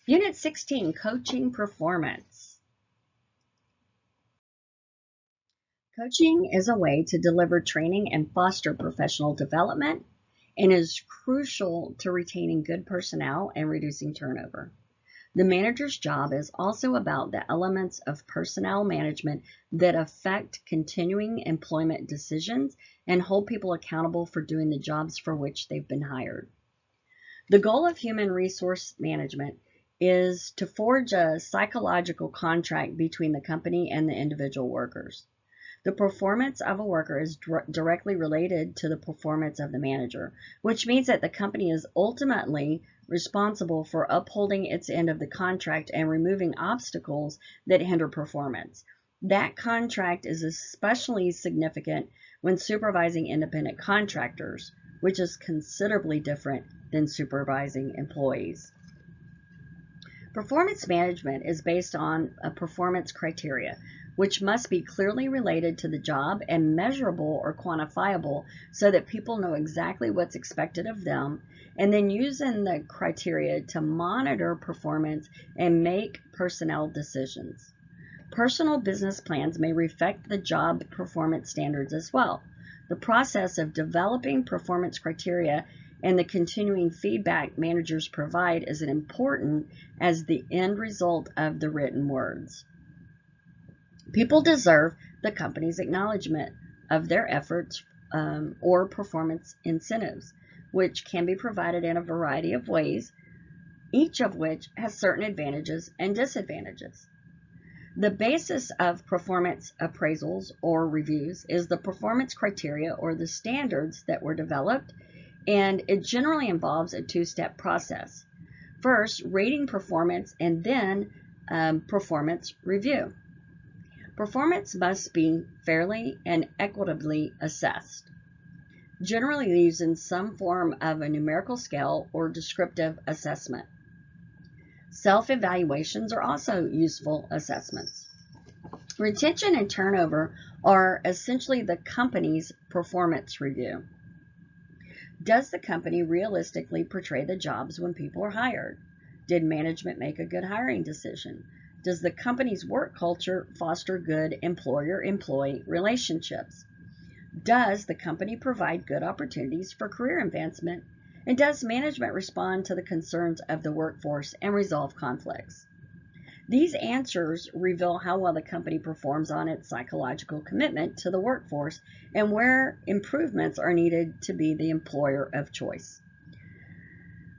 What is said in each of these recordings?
Unit 16, Coaching Performance. Coaching is a way to deliver training and foster professional development and is crucial to retaining good personnel and reducing turnover. The manager's job is also about the elements of personnel management that affect continuing employment decisions and hold people accountable for doing the jobs for which they've been hired. The goal of human resource management is to forge a psychological contract between the company and the individual workers. The performance of a worker is directly related to the performance of the manager, which means that the company is ultimately responsible for upholding its end of the contract and removing obstacles that hinder performance. That contract is especially significant when supervising independent contractors, which is considerably different than supervising employees. Performance management is based on a performance criteria, which must be clearly related to the job and measurable or quantifiable so that people know exactly what's expected of them, and then using the criteria to monitor performance and make personnel decisions. Personal business plans may reflect the job performance standards as well. The process of developing performance criteria and the continuing feedback managers provide is as important as the end result of the written words. People deserve the company's acknowledgement of their efforts or performance incentives, which can be provided in a variety of ways, each of which has certain advantages and disadvantages. The basis of performance appraisals or reviews is the performance criteria or the standards that were developed, and it generally involves a two-step process. First, rating performance, and then performance review. Performance must be fairly and equitably assessed, generally using some form of a numerical scale or descriptive assessment. Self-evaluations are also useful assessments. Retention and turnover are essentially the company's performance review. Does the company realistically portray the jobs when people are hired? Did management make a good hiring decision? Does the company's work culture foster good employer-employee relationships? Does the company provide good opportunities for career advancement? And does management respond to the concerns of the workforce and resolve conflicts? These answers reveal how well the company performs on its psychological commitment to the workforce and where improvements are needed to be the employer of choice.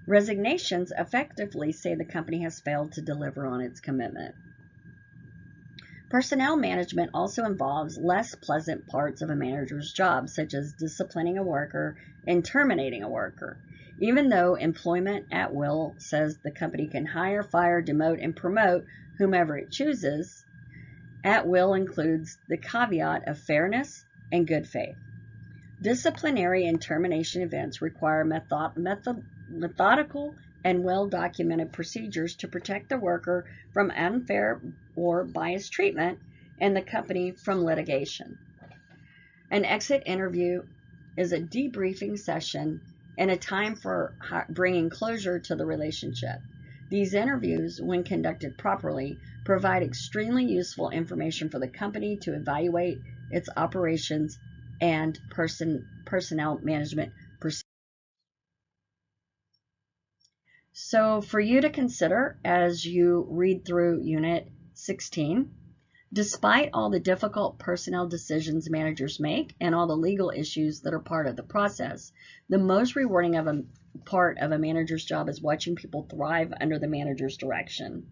Resignations effectively say the company has failed to deliver on its commitment. Personnel management also involves less pleasant parts of a manager's job, such as disciplining a worker and terminating a worker. Even though employment at will says the company can hire, fire, demote, and promote whomever it chooses, at will includes the caveat of fairness and good faith. Disciplinary and termination events require methodical and well-documented procedures to protect the worker from unfair or biased treatment and the company from litigation. An exit interview is a debriefing session and a time for bringing closure to the relationship. These interviews, when conducted properly, provide extremely useful information for the company to evaluate its operations and personnel management procedures. So for you to consider as you read through Unit 16, despite all the difficult personnel decisions managers make and all the legal issues that are part of the process, the most rewarding part of a manager's job is watching people thrive under the manager's direction.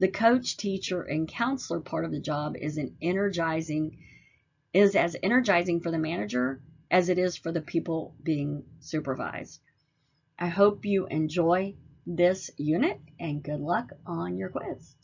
The coach, teacher, and counselor part of the job is as energizing for the manager as it is for the people being supervised. I hope you enjoy this unit and good luck on your quiz.